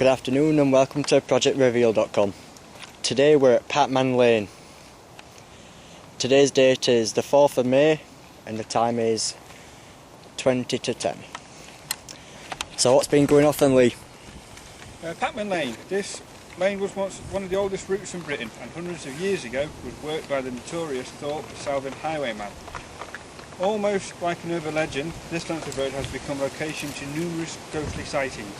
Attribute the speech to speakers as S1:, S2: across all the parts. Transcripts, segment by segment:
S1: Good afternoon and welcome to ProjectReveal.com. Today we're at Pac Man Lane. Today's date is the 4th of May and the time is 20 to 10. So what's been going off then, Lee?
S2: Packman Lane. This lane was once one of the oldest routes in Britain and hundreds of years ago was worked by the notorious Thorpe Salvin highwayman. Almost like an urban legend, this length of road has become location to numerous ghostly sightings.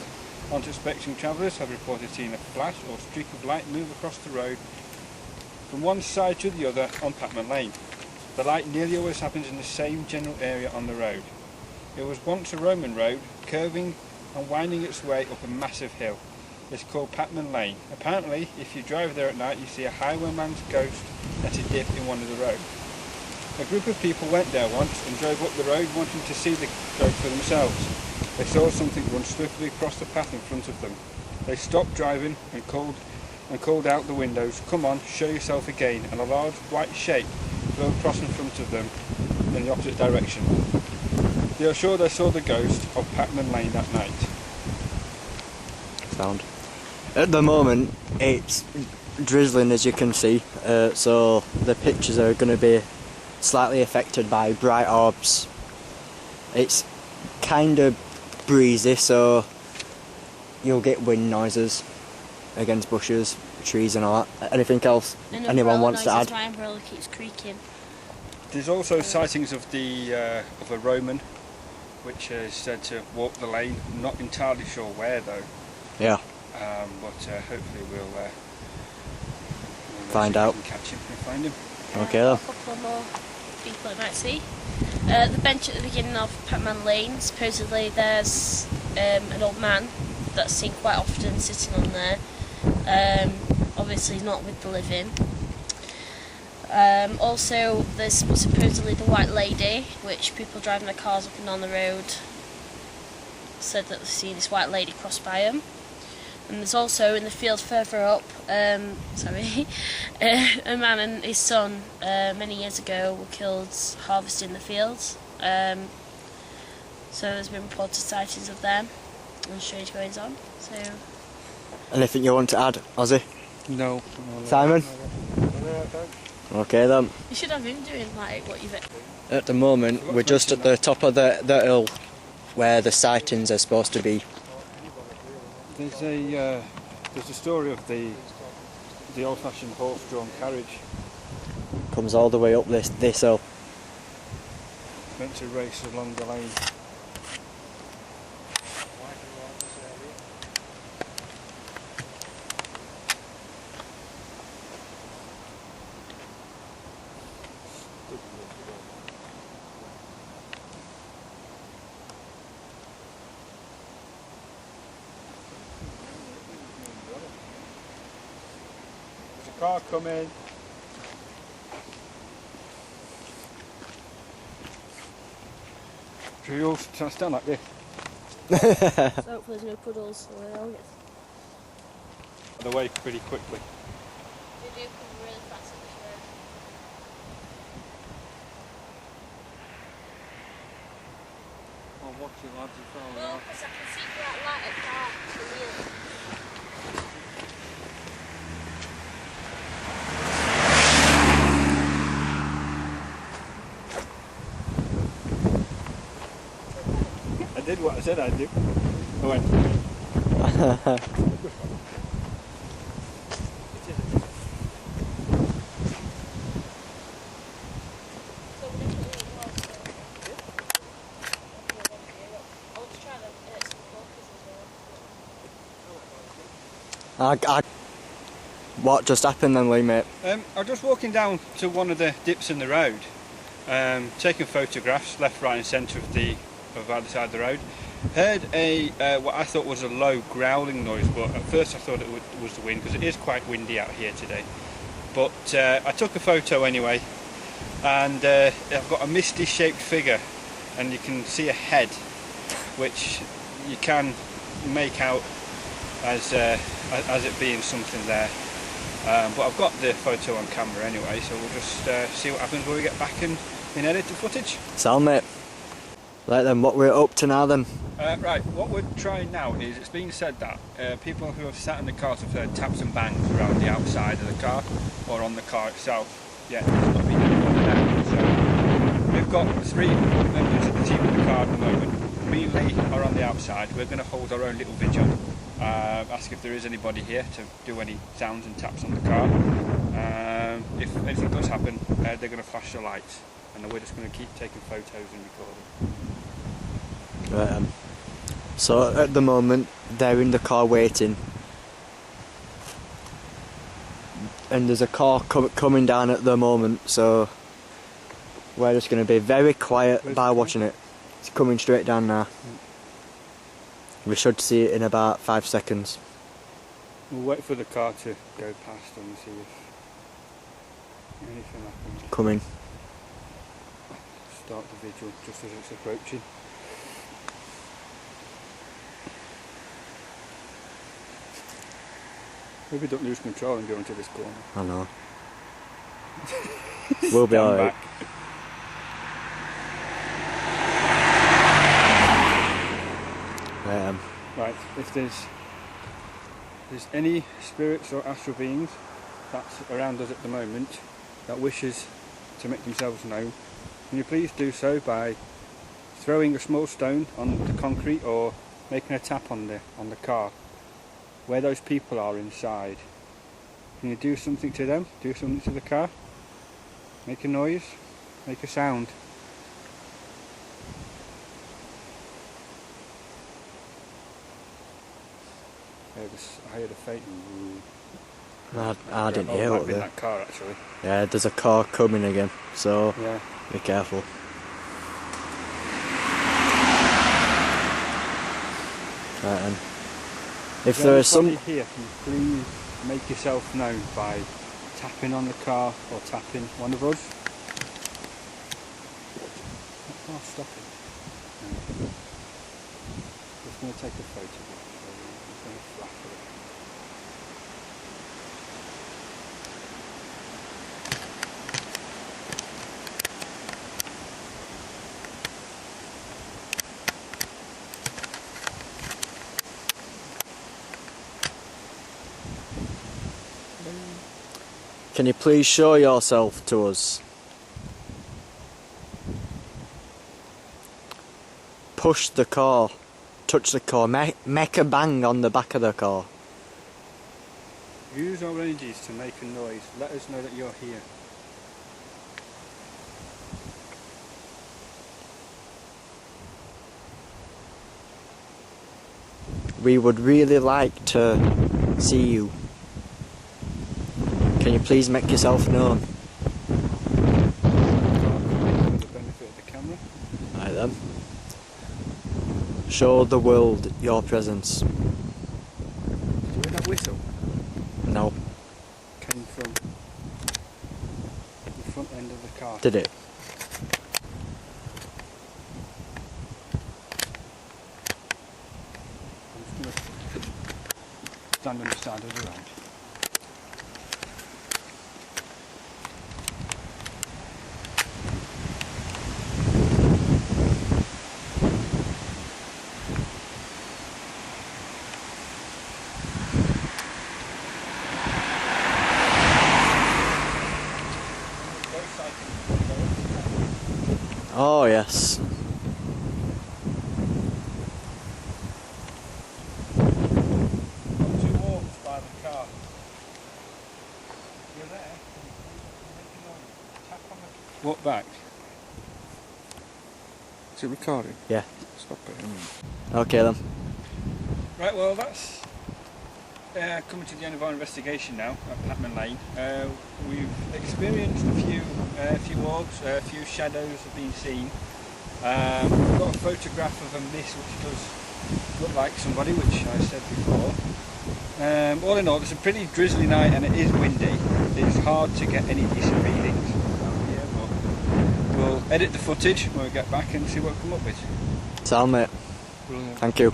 S2: Unsuspecting travellers have reported seeing a flash or streak of light move across the road from one side to the other on Packman Lane. The light nearly always happens in the same general area on the road. It was once a Roman road, curving and winding its way up a massive hill. It's called Patman Lane. Apparently, if you drive there at night, you see a highwayman's ghost at a dip in one of the roads. A group of people went there once and drove up the road wanting to see the ghost for themselves. They saw something run swiftly across the path in front of them. They stopped driving and called out the windows, "Come on, show yourself again," and a large white shape flew across in front of them in the opposite direction. They are sure they saw the ghost of Packman Lane that night.
S1: Sound. At the moment it's drizzling, as you can see, so the pictures are going to be slightly affected by bright orbs. It's kind of breezy, so you'll get wind noises against bushes, trees and all that. Anything else anyone wants to add?
S3: My umbrella keeps creaking.
S2: There's also sightings of a Roman which is said to walk the lane. I'm not entirely sure where though.
S1: Yeah.
S2: But hopefully we'll
S1: find out.
S2: Catch him and find him.
S1: Okay then.
S3: A couple more people it might see. The bench at the beginning of Patman Lane, supposedly there's an old man that's seen quite often sitting on there. Obviously not with the living. Also there's supposedly the White Lady, which people driving their cars up and down the road said that they've seen this white lady cross by them. And there's also in the field further up, a man and his son many years ago were killed harvesting the fields. So there's been reported sightings of them and strange goings on. So.
S1: Anything you want to add, Ozzy?
S2: No.
S1: Simon? Okay then.
S3: You should have him doing like what you've.
S1: At the moment we're just at the top of the hill where the sightings are supposed to be.
S2: There's a story of the old-fashioned horse-drawn carriage.
S1: Comes all the way up this hill.
S2: Meant to race along the lane. There's a car coming. Should we all stand like this?
S3: So hopefully there's no puddles.
S2: The way pretty quickly.
S3: They do come really fast on this road.
S2: I'll watch you lads as well.
S3: Well, because I can see that light at dark.
S2: I did what I said I'd do. I went.
S1: What just happened then, Lee, mate?
S2: I was just walking down to one of the dips in the road, taking photographs left, right and centre of either side of the road. Heard what I thought was a low growling noise, but at first I thought it was the wind because it is quite windy out here today. But I took a photo anyway, and I've got a misty shaped figure, and you can see a head, which you can make out as it being something there. But I've got the photo on camera anyway, so we'll just see what happens when we get back in edited footage.
S1: Sound, mate. Right then, what we're up to now then?
S2: Right, what we're trying now is, it's been said that people who have sat in the cars have heard taps and bangs around the outside of the car or on the car itself. Yet there's not been anyone there. So we've got 3 members of the team in the car at the moment. Me and Lee are on the outside. We're going to hold our own little vigil. Ask if there is anybody here to do any sounds and taps on the car. If anything does happen, they're going to flash the lights, and then we're just going to keep taking photos and recording.
S1: Right, so at the moment they're in the car waiting, and there's a car coming down at the moment, so we're just going to be very quiet by watching it. It's coming straight down now. We should see it in about 5 seconds.
S2: We'll wait for the car to go past and see if anything happens.
S1: Coming.
S2: Start the vigil just as it's approaching. Maybe don't lose control and go into this corner.
S1: I know. We'll be alright.
S2: Right, if there's any spirits or astral beings that's around us at the moment that wishes to make themselves known, can you please do so by throwing a small stone on the concrete or making a tap on the car where those people are inside. Can you do something to them? Do something to the car? Make a noise? Make a sound? I heard a faint.
S1: I didn't hear what
S2: that car actually.
S1: Yeah, there's a car coming again, so
S2: yeah.
S1: Be careful. Right then. If there is some
S2: here, can you please make yourself known by tapping on the car or tapping one of us? Oh, stop it. No. Just going to take a photo of it. I'm going to flash it.
S1: Can you please show yourself to us? Push the car, touch the car, make a bang on the back of the car.
S2: Use our energies to make a noise. Let us know that you're here.
S1: We would really like to see you. Can you please make yourself known?
S2: For the benefit of the camera.
S1: Right then. Show the world your presence.
S2: Did you hear that whistle?
S1: No.
S2: Came from the front end of the car.
S1: Did it?
S2: I'm just going to stand on the side of the road.
S1: Oh yes.
S2: Got 2 walks by the car. You're there. Tap on the... Walk back. Is it recording?
S1: Yeah.
S2: Stop it.
S1: Okay then.
S2: Right, well that's coming to the end of our investigation now at Patman Lane. We've experienced a few orbs, a few shadows have been seen. We've got a photograph of a mist which does look like somebody, which I said before. All in all, it's a pretty drizzly night and it is windy. It's hard to get any decent readings out here, but we'll edit the footage when we get back and see what we come up with.
S1: Sound mate.
S2: Brilliant.
S1: Thank you.